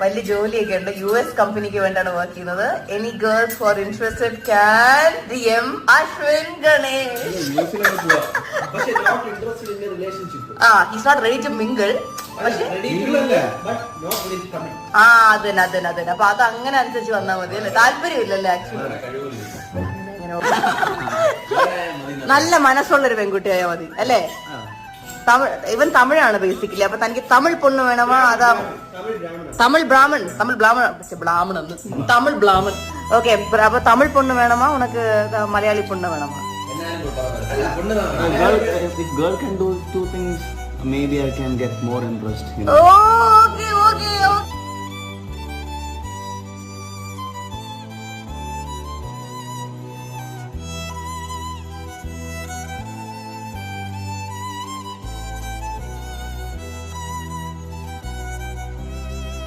വലിയ ജോലിയൊക്കെ ഉണ്ട്. US കമ്പനിക്ക് വേണ്ടിയാണ് വർക്ക് ചെയ്യുന്നത്. Any girls for interested can DM Ashwin Ganesh. His not ready to mingle. പക്ഷെ അതന്നെ. അപ്പൊ അത് അങ്ങനെ അനുസരിച്ച് വന്നാൽ മതി അല്ലേ? താല്പര്യമില്ലല്ലേ ആക്ച്വലി. നല്ല മനസ്സുള്ളൊരു പെൺകുട്ടിയായാൽ മതി അല്ലേ? ഇവൻ തമിഴാണ് ബേസിക്കലി. അപ്പൊ തനിക്ക് തമിഴ് പൊണ്ണ് വേണമോ? അതാ തമിഴ് ബ്രാഹ്മൺ. ഓക്കെ. അപ്പൊ തമിഴ് പൊണ്ണ് വേണമോ ഉനക്ക്? മലയാളി പൊണ്ണ് വേണമോ? Girl can do two things. Maybe I can get more interest. Okay.